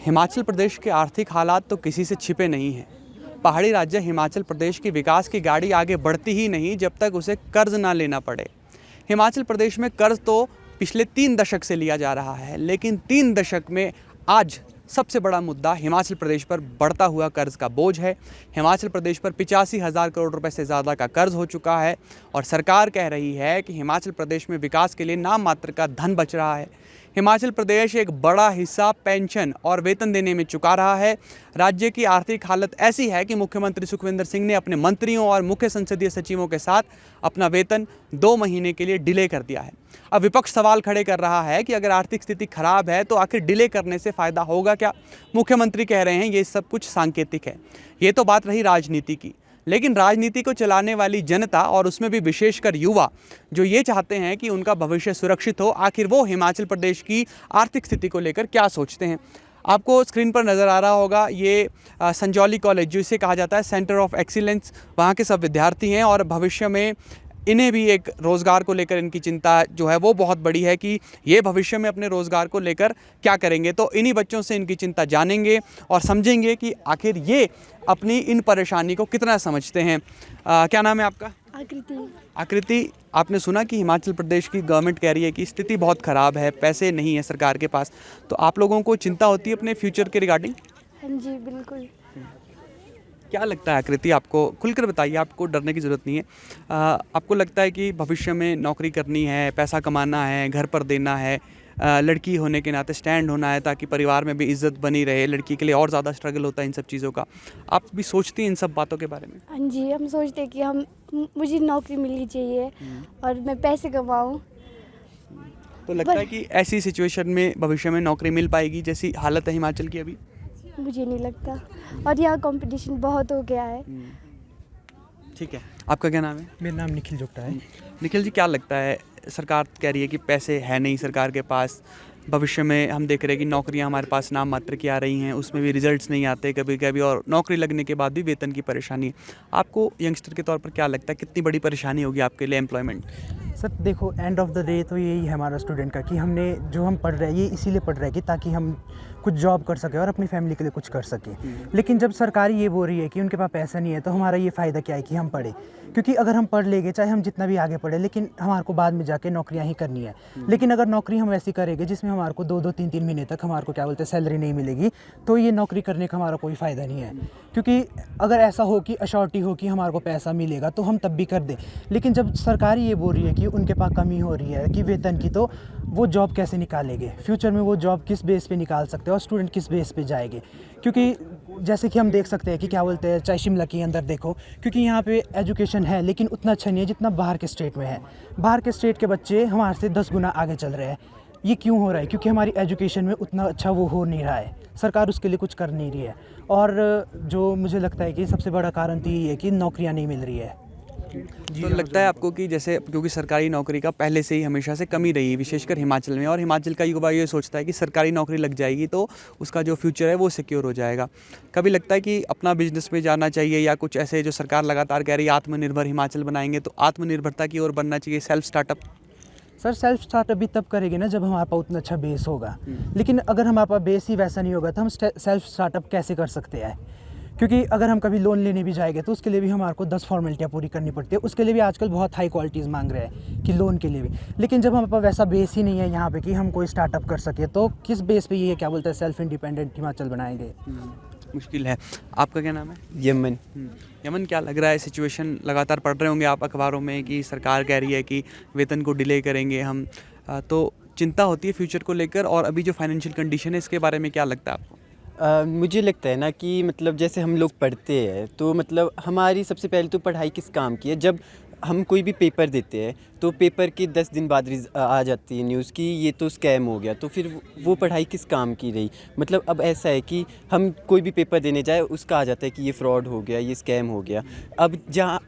हिमाचल प्रदेश के आर्थिक हालात तो किसी से छिपे नहीं हैं। पहाड़ी राज्य हिमाचल प्रदेश की विकास की गाड़ी आगे बढ़ती ही नहीं जब तक उसे कर्ज ना लेना पड़े। हिमाचल प्रदेश में कर्ज तो पिछले 3 दशक से लिया जा रहा है, लेकिन 3 दशक में आज सबसे बड़ा मुद्दा हिमाचल प्रदेश पर बढ़ता हुआ कर्ज का बोझ है। हिमाचल प्रदेश पर 85,000 करोड़ रुपए से ज़्यादा का कर्ज हो चुका है और सरकार कह रही है कि हिमाचल प्रदेश में विकास के लिए नाम मात्र का धन बच रहा है। हिमाचल प्रदेश एक बड़ा हिस्सा पेंशन और वेतन देने में चुका रहा है। राज्य की आर्थिक हालत ऐसी है कि मुख्यमंत्री सुखविंदर सिंह ने अपने मंत्रियों और मुख्य संसदीय सचिवों के साथ अपना वेतन 2 महीने के लिए डिले कर दिया है। अब विपक्ष सवाल खड़े कर रहा है कि अगर आर्थिक स्थिति खराब है तो आखिर डिले करने से फ़ायदा होगा क्या। मुख्यमंत्री कह रहे हैं ये सब कुछ सांकेतिक है। ये तो बात रही राजनीति की, लेकिन राजनीति को चलाने वाली जनता और उसमें भी विशेषकर युवा जो ये चाहते हैं कि उनका भविष्य सुरक्षित हो, आखिर वो हिमाचल प्रदेश की आर्थिक स्थिति को लेकर क्या सोचते हैं। आपको स्क्रीन पर नज़र आ रहा होगा ये संजौली कॉलेज, जो इसे कहा जाता है सेंटर ऑफ एक्सीलेंस, वहाँ के सब विद्यार्थी हैं और भविष्य में इन्हें भी एक रोज़गार को लेकर इनकी चिंता जो है वो बहुत बड़ी है कि ये भविष्य में अपने रोज़गार को लेकर क्या करेंगे। तो इन्हीं बच्चों से इनकी चिंता जानेंगे और समझेंगे कि आखिर ये अपनी इन परेशानी को कितना समझते हैं। क्या नाम है आपका? आकृति। आकृति, आपने सुना कि हिमाचल प्रदेश की गवर्नमेंट कह रही है कि स्थिति बहुत ख़राब है, पैसे नहीं है सरकार के पास, तो आप लोगों को चिंता होती है अपने फ्यूचर के रिगार्डिंग? हाँ जी, बिल्कुल। क्या लगता है आकृति, आपको खुलकर बताइए, आपको डरने की ज़रूरत नहीं है। आपको लगता है कि भविष्य में नौकरी करनी है, पैसा कमाना है, घर पर देना है, लड़की होने के नाते स्टैंड होना है ताकि परिवार में भी इज़्ज़त बनी रहे, लड़की के लिए और ज़्यादा स्ट्रगल होता है इन सब चीज़ों का। आप भी सोचती हैं इन सब बातों के बारे में? हाँ जी, हम सोचते हैं कि मुझे नौकरी मिलनी चाहिए और मैं पैसे कमाऊँ। तो लगता है कि ऐसी सिचुएशन में भविष्य में नौकरी मिल पाएगी जैसी हालत है हिमाचल की अभी? मुझे नहीं लगता, और यहाँ कंपटीशन बहुत हो गया है। ठीक है, आपका क्या नाम है? मेरा नाम निखिल जोगटा है। निखिल जी, क्या लगता है, सरकार कह रही है कि पैसे है नहीं सरकार के पास, भविष्य में हम देख रहे हैं कि नौकरियां हमारे पास नाम मात्र की आ रही हैं, उसमें भी रिजल्ट्स नहीं आते कभी कभी, और नौकरी लगने के बाद भी वेतन की परेशानी है। आपको यंगस्टर के तौर पर क्या लगता है कितनी बड़ी परेशानी होगी आपके लिए एम्प्लॉयमेंट? सर देखो, एंड ऑफ द डे तो यही है हमारा स्टूडेंट का कि हमने जो हम पढ़ रहे हैं ये इसीलिए पढ़ रहे हैं कि ताकि हम कुछ जॉब कर सकें और अपनी फैमिली के लिए कुछ कर सकें। लेकिन जब सरकार ये बोल रही है कि उनके पास पैसा नहीं है तो हमारा ये फ़ायदा क्या है कि हम पढ़े, क्योंकि अगर हम पढ़ लेंगे चाहे हम जितना भी आगे पढ़े, लेकिन हमारे को बाद में जाके नौकरियां ही करनी है। लेकिन अगर नौकरी हम ऐसी करेंगे जिसमें हमारे को 2-2, 3-3 महीने तक हमारे को क्या बोलते हैं सैलरी नहीं मिलेगी, तो ये नौकरी करने का हमारा कोई फ़ायदा नहीं है। क्योंकि अगर ऐसा हो कि अश्योरिटी हो कि हमारे को पैसा मिलेगा तो हम तब भी कर दें, लेकिन जब सरकार ये बोल रही है कि उनके पास कमी हो रही है कि वेतन की, तो वो जॉब कैसे निकालेंगे फ्यूचर में, वो जॉब किस बेस पे निकाल सकते हैं और स्टूडेंट किस बेस पे जाएंगे। क्योंकि जैसे कि हम देख सकते हैं कि क्या बोलते हैं, चाहे शिमला के अंदर देखो, क्योंकि यहाँ पे एजुकेशन है लेकिन उतना अच्छा नहीं है जितना बाहर के स्टेट में है। बाहर के स्टेट के बच्चे हमारे से 10 गुना आगे चल रहे हैं। ये क्यों हो रहा है? क्योंकि हमारी एजुकेशन में उतना अच्छा वो हो नहीं रहा है, सरकार उसके लिए कुछ कर नहीं रही है। और जो मुझे लगता है कि सबसे बड़ा कारण तो यही है कि नौकरियाँ नहीं मिल रही है। तो लगता है आपको कि जैसे क्योंकि सरकारी नौकरी का पहले से ही हमेशा से कमी रही है विशेषकर हिमाचल में, और हिमाचल का युवा ये सोचता है कि सरकारी नौकरी लग जाएगी तो उसका जो फ्यूचर है वो सिक्योर हो जाएगा, कभी लगता है कि अपना बिजनेस में जाना चाहिए या कुछ ऐसे जो सरकार लगातार कह रही है आत्मनिर्भर हिमाचल बनाएंगे, तो आत्मनिर्भरता की ओर बनना चाहिए, self startup? Sir self startup भी तब करेंगे ना जब हमारे पास उतना अच्छा बेस होगा। लेकिन अगर हमारे पास बेस ही वैसा नहीं होगा तो हम सेल्फ स्टार्टअप कैसे कर सकते हैं? क्योंकि अगर हम कभी लोन लेने भी जाएंगे तो उसके लिए भी हमारे को 10 फॉर्मेलिटियाँ पूरी करनी पड़ती है। उसके लिए भी आजकल बहुत हाई क्वालिटीज़ मांग रहे हैं कि लोन के लिए भी। लेकिन जब हमारे पास वैसा बेस ही नहीं है यहाँ पे कि हम कोई स्टार्टअप कर सके, तो किस बेस पे ये क्या बोलते हैं सेल्फ इंडिपेंडेंट हिमाचल बनाएंगे? मुश्किल है। आपका क्या नाम है? यमन। यमन, क्या लग रहा है सिचुएशन, लगातार पढ़ रहे होंगे आप अखबारों में कि सरकार कह रही है कि वेतन को डिले करेंगे हम, तो चिंता होती है फ्यूचर को लेकर, और अभी जो फाइनेंशियल कंडीशन है इसके बारे में क्या लगता है आपको? मुझे लगता है ना कि मतलब जैसे हम लोग पढ़ते हैं तो मतलब हमारी सबसे पहले तो पढ़ाई किस काम की है। जब हम कोई भी पेपर देते हैं तो पेपर के 10 दिन बाद आ जाती है न्यूज़ कि ये तो स्कैम हो गया, तो फिर वो पढ़ाई किस काम की रही। मतलब अब ऐसा है कि हम कोई भी पेपर देने जाए उसका आ जाता है कि ये फ्रॉड हो गया, ये स्कैम हो गया।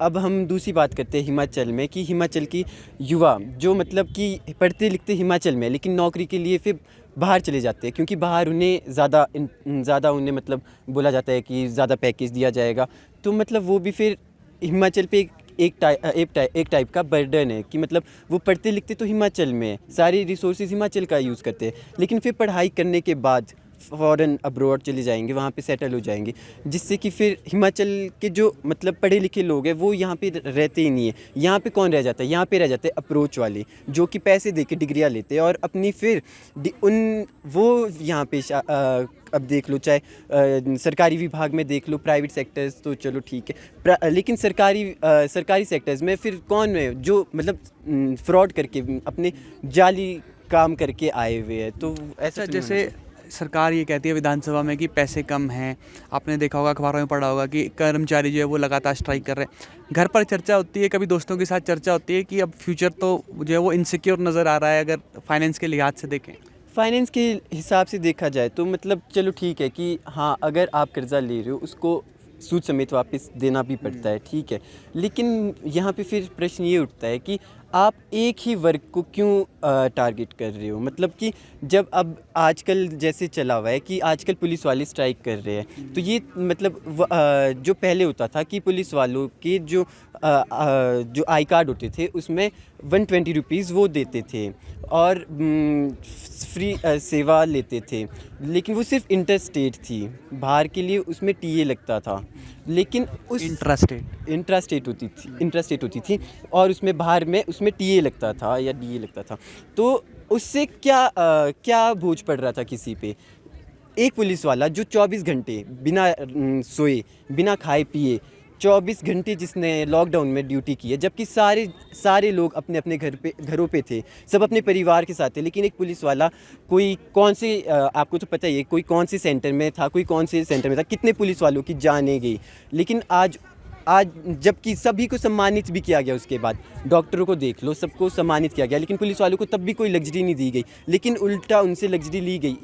अब हम दूसरी बात करते हैं हिमाचल में, कि हिमाचल की युवा जो मतलब कि पढ़ते लिखते हिमाचल में लेकिन नौकरी के लिए फिर बाहर चले जाते हैं, क्योंकि बाहर उन्हें ज़्यादा उन्हें मतलब बोला जाता है कि ज़्यादा पैकेज दिया जाएगा। तो मतलब वो भी फिर हिमाचल पे एक टाइप का बर्डन है कि मतलब वो पढ़ते लिखते तो हिमाचल में सारी रिसोर्सेज हिमाचल का यूज़ करते हैं, लेकिन फिर पढ़ाई करने के बाद फ़ॉरेन अब्रॉड चले जाएंगे, वहाँ पे सेटल हो जाएंगे, जिससे कि फिर हिमाचल के जो मतलब पढ़े लिखे लोग हैं वो यहाँ पे रहते ही नहीं है। यहाँ पे कौन रह जाता है? यहाँ पे रह जाते हैं अप्रोच वाले, जो कि पैसे दे के डिग्रियाँ लेते हैं और अपनी फिर वो यहाँ पे अब देख लो, चाहे सरकारी विभाग में देख लो, प्राइवेट सेक्टर्स तो चलो ठीक है, लेकिन सरकारी सेक्टर्स में फिर कौन है जो मतलब फ्रॉड करके अपने जाली काम करके आए हुए हैं। तो ऐसा तो जैसे सरकार ये कहती है विधानसभा में कि पैसे कम हैं, आपने देखा होगा, अखबारों में पढ़ा होगा कि कर्मचारी जो है वो लगातार स्ट्राइक कर रहे हैं। घर पर चर्चा होती है, कभी दोस्तों के साथ चर्चा होती है कि अब फ्यूचर तो जो है वो इनसिक्योर नज़र आ रहा है अगर फाइनेंस के लिहाज से देखें। फाइनेंस के हिसाब से देखा जाए तो मतलब चलो ठीक है कि हाँ, अगर आप कर्ज़ा ले रहे हो उसको सूद समेत वापस देना भी पड़ता है, ठीक है, लेकिन यहाँ पे फिर प्रश्न ये उठता है कि आप एक ही वर्ग को क्यों टारगेट कर रहे हो। मतलब कि जब अब आजकल जैसे चला हुआ है कि आजकल पुलिस वाले स्ट्राइक कर रहे हैं, तो ये मतलब जो पहले होता था कि पुलिस वालों के जो आई कार्ड होते थे उसमें 120 रुपीज़ वो देते थे और फ्री सेवा लेते थे, लेकिन वो सिर्फ इंटर स्टेट थी, बाहर के लिए उसमें टीए लगता था, लेकिन उस इंट्रा स्टेट होती थी और उसमें बाहर में उसमें टीए लगता था या डीए लगता था। तो उससे क्या बोझ पड़ रहा था किसी पे? एक पुलिस वाला जो 24 घंटे बिना सोए बिना खाए पिए 24 घंटे जिसने लॉकडाउन में ड्यूटी की है, जबकि सारे लोग अपने अपने घरों पे थे, सब अपने परिवार के साथ थे, लेकिन एक पुलिस वाला कोई कौन से आपको तो पता ही है कोई कौन से सेंटर में था, कोई कौन से सेंटर में था, कितने पुलिस वालों की जानें गई, लेकिन आज जबकि सभी को सम्मानित भी किया गया, उसके बाद डॉक्टरों को देख लो, सबको सम्मानित किया गया, लेकिन पुलिस वालों को तब भी कोई लग्जरी नहीं दी गई, लेकिन उल्टा उनसे लग्जरी ली गई।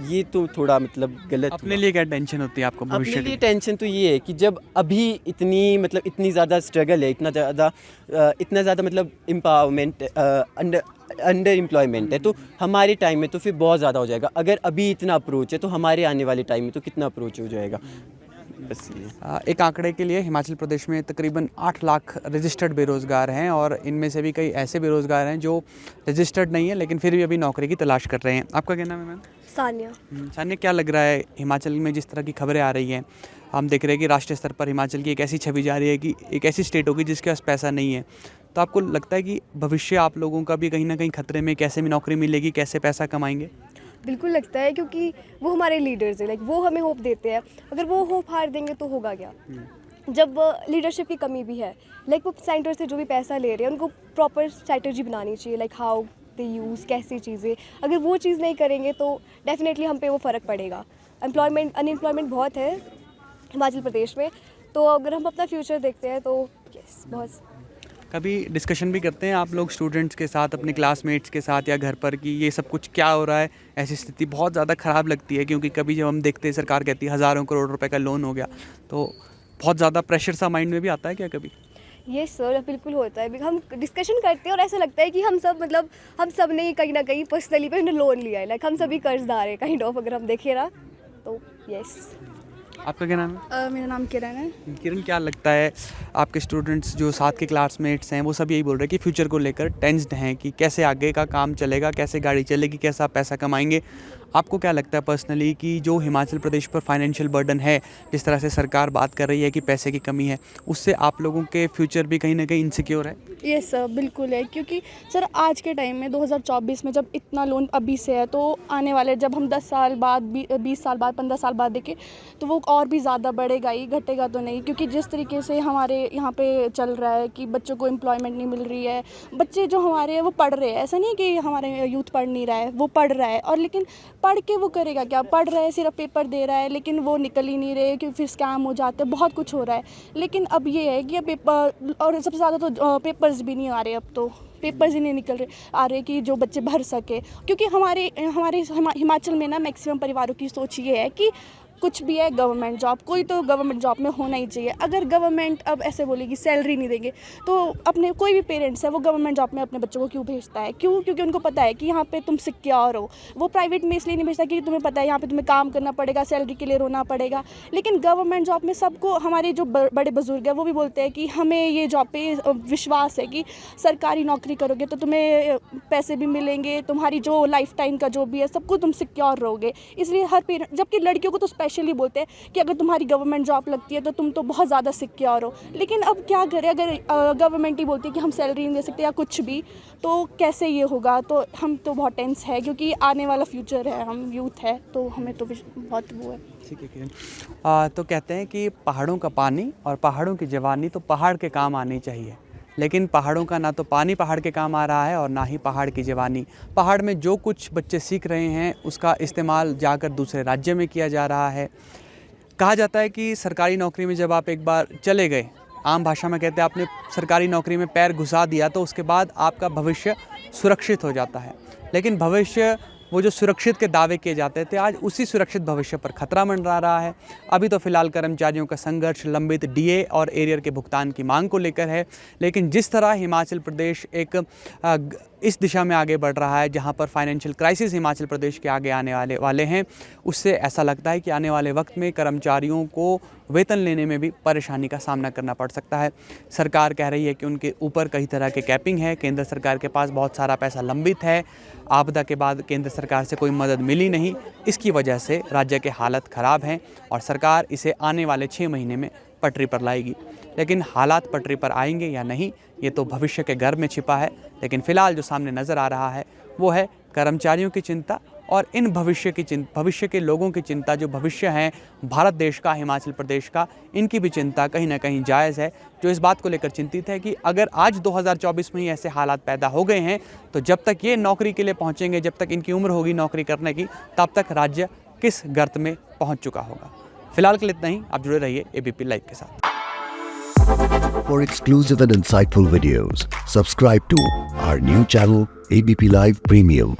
ये तो थोड़ा मतलब गलत। अपने लिए क्या टेंशन होती है आपको भविष्य अपने की? लिए टेंशन तो ये है कि जब अभी इतनी ज़्यादा स्ट्रगल है, इतना ज़्यादा मतलब एम्पावरमेंट अंडर एम्प्लॉयमेंट है, तो हमारे टाइम में तो फिर बहुत ज़्यादा हो जाएगा। अगर अभी इतना अप्रोच है तो हमारे आने वाले टाइम में तो कितना अप्रोच हो जाएगा। बस ये एक आंकड़े के लिए हिमाचल प्रदेश में तकरीबन 8 लाख रजिस्टर्ड बेरोज़गार हैं और इनमें से भी कई ऐसे बेरोज़गार हैं जो रजिस्टर्ड नहीं है लेकिन फिर भी अभी नौकरी की तलाश कर रहे हैं। आपका क्या नाम है मैम? सानिया। सानिया, क्या लग रहा है हिमाचल में जिस तरह की खबरें आ रही हैं, हम देख रहे हैं कि राष्ट्रीय स्तर पर हिमाचल की एक ऐसी छवि जा रही है कि एक ऐसी स्टेट होगी जिसके पास पैसा नहीं है, तो आपको लगता है कि भविष्य आप लोगों का भी कहीं ना कहीं खतरे में, कैसे भी नौकरी मिलेगी, कैसे पैसा कमाएंगे? बिल्कुल लगता है, क्योंकि वो हमारे लीडर्स हैं, लाइक वो हमें होप देते हैं। अगर वो होप हार देंगे तो होगा क्या? जब लीडरशिप की कमी भी है, लाइक वो सेंटर से जो भी पैसा ले रहे हैं उनको प्रॉपर स्ट्रैटेजी बनानी चाहिए, लाइक हाउ दे यूज़, कैसी चीज़ें। अगर वो चीज़ नहीं करेंगे तो डेफिनेटली हम पे वो फ़र्क पड़ेगा। अनएम्प्लॉयमेंट बहुत है हिमाचल प्रदेश में, तो अगर हम अपना फ्यूचर देखते हैं तो यस, बहुत। कभी डिस्कशन भी करते हैं आप लोग स्टूडेंट्स के साथ, अपने क्लासमेट्स के साथ या घर पर, कि ये सब कुछ क्या हो रहा है? ऐसी स्थिति बहुत ज़्यादा ख़राब लगती है, क्योंकि कभी जब हम देखते हैं सरकार कहती है हज़ारों करोड़ रुपए का लोन हो गया, तो बहुत ज़्यादा प्रेशर सा माइंड में भी आता है क्या कभी? ये सर बिल्कुल होता है। हम डिस्कशन करते हैं और ऐसा लगता है कि हम सब ने कहीं ना कहीं पर्सनली पे लोन लिया है, लाइक हम सभी कर्जदार हैं काइंड ऑफ, अगर हम देखें ना तो यस। आपका क्या नाम है? मेरा नाम किरण है। किरण, क्या लगता है आपके स्टूडेंट्स जो साथ के क्लासमेट्स हैं वो सब यही बोल रहे हैं कि फ्यूचर को लेकर टेंस्ड हैं कि कैसे आगे का काम चलेगा, कैसे गाड़ी चलेगी, कैसा पैसा कमाएंगे? आपको क्या लगता है पर्सनली कि जो हिमाचल प्रदेश पर फाइनेंशियल बर्डन है, जिस तरह से सरकार बात कर रही है कि पैसे की कमी है, उससे आप लोगों के फ्यूचर भी कहीं ना कहीं इनसिक्योर है? यस सर, बिल्कुल है, क्योंकि सर आज के टाइम में 2024 में जब इतना लोन अभी से है, तो आने वाले जब हम 10 साल बाद 20 साल बाद 15 साल बाद देखें तो वो और भी ज़्यादा बढ़ेगा ही, घटेगा तो नहीं। क्योंकि जिस तरीके से हमारे यहाँ पे चल रहा है कि बच्चों को एम्प्लॉयमेंट नहीं मिल रही है, बच्चे जो हमारे हैं वो पढ़ रहे हैं, ऐसा नहीं कि हमारे यूथ पढ़ नहीं रहा है, वो पढ़ रहा है, और लेकिन पढ़ के वो करेगा क्या? पढ़ रहा है, सिर्फ पेपर दे रहा है, लेकिन वो निकल ही नहीं रहे, क्योंकि फिर स्कैम हो जाते हैं, बहुत कुछ हो रहा है। लेकिन अब ये है कि अब पेपर, और सबसे ज़्यादा तो पेपर्स भी नहीं आ रहे, अब तो पेपर्स ही नहीं आ रहे कि जो बच्चे भर सके। क्योंकि हमारे हिमाचल में ना मैक्सिमम परिवारों की सोच ये है कि कुछ भी है गवर्नमेंट जॉब, कोई तो गवर्नमेंट जॉब में होना ही चाहिए। अगर गवर्नमेंट अब ऐसे बोलेगी सैलरी नहीं देंगे तो अपने कोई भी पेरेंट्स है वो गवर्नमेंट जॉब में अपने बच्चों को क्यों भेजता है? क्यों? क्योंकि उनको पता है कि यहाँ पे तुम सिक्योर हो। वो प्राइवेट में इसलिए नहीं भेजता क्योंकि तुम्हें पता है यहाँ पे तुम्हें काम करना पड़ेगा, सैलरी के लिए रोना पड़ेगा। लेकिन गवर्नमेंट जॉब में सबको, हमारे जो बड़े बुजुर्ग हैं वो भी बोलते हैं कि हमें ये जॉब पे विश्वास है कि सरकारी नौकरी करोगे तो तुम्हें पैसे भी मिलेंगे, तुम्हारी जो लाइफ टाइम का जो भी है सबको तुम सिक्योर रहोगे। इसलिए हर पेरेंट, जबकि लड़कियों को तो स्पेशली बोलते हैं कि अगर तुम्हारी गवर्नमेंट जॉब लगती है तो तुम तो बहुत ज़्यादा सिक्योर हो। लेकिन अब क्या करें, अगर गवर्नमेंट ही बोलती है कि हम सैलरी नहीं दे सकते या कुछ भी, तो कैसे ये होगा? तो हम तो बहुत टेंस है क्योंकि आने वाला फ्यूचर है, हम यूथ है, तो हमें तो बहुत वो है। ठीक है किरण, तो कहते हैं कि पहाड़ों का पानी और पहाड़ों की जवानी तो पहाड़ के काम आनी चाहिए, लेकिन पहाड़ों का ना तो पानी पहाड़ के काम आ रहा है और ना ही पहाड़ की जवानी। पहाड़ में जो कुछ बच्चे सीख रहे हैं उसका इस्तेमाल जाकर दूसरे राज्य में किया जा रहा है। कहा जाता है कि सरकारी नौकरी में जब आप एक बार चले गए, आम भाषा में कहते हैं आपने सरकारी नौकरी में पैर घुसा दिया, तो उसके बाद आपका भविष्य सुरक्षित हो जाता है। लेकिन भविष्य, वो जो सुरक्षित के दावे किए जाते थे, आज उसी सुरक्षित भविष्य पर खतरा मंडरा रहा है। अभी तो फिलहाल कर्मचारियों का संघर्ष लंबित डीए और एरियर के भुगतान की मांग को लेकर है, लेकिन जिस तरह हिमाचल प्रदेश एक इस दिशा में आगे बढ़ रहा है जहां पर फाइनेंशियल क्राइसिस हिमाचल प्रदेश के आगे आने वाले हैं, उससे ऐसा लगता है कि आने वाले वक्त में कर्मचारियों को वेतन लेने में भी परेशानी का सामना करना पड़ सकता है। सरकार कह रही है कि उनके ऊपर कई तरह के कैपिंग है, केंद्र सरकार के पास बहुत सारा पैसा लंबित है, आपदा के बाद केंद्र सरकार से कोई मदद मिली नहीं, इसकी वजह से राज्य के हालत ख़राब हैं और सरकार इसे आने वाले 6 महीने में पटरी पर लाएगी। लेकिन हालात पटरी पर आएंगे या नहीं, ये तो भविष्य के गर्भ में छिपा है। लेकिन फ़िलहाल जो सामने नज़र आ रहा है वो है कर्मचारियों की चिंता और इन भविष्य के लोगों की चिंता, जो भविष्य हैं भारत देश का, हिमाचल प्रदेश का, इनकी भी चिंता कहीं ना कहीं जायज़ है, जो इस बात को लेकर चिंतित है कि अगर आज 2024 में ही ऐसे हालात पैदा हो गए हैं तो जब तक ये नौकरी के लिए पहुँचेंगे, जब तक इनकी उम्र होगी नौकरी करने की, तब तक राज्य किस गर्त में पहुँच चुका होगा। फिलहाल के लिए इतना ही। आप जुड़े रहिए ABP लाइव के साथ। For exclusive and insightful videos, subscribe to our new channel ABP Live Premium.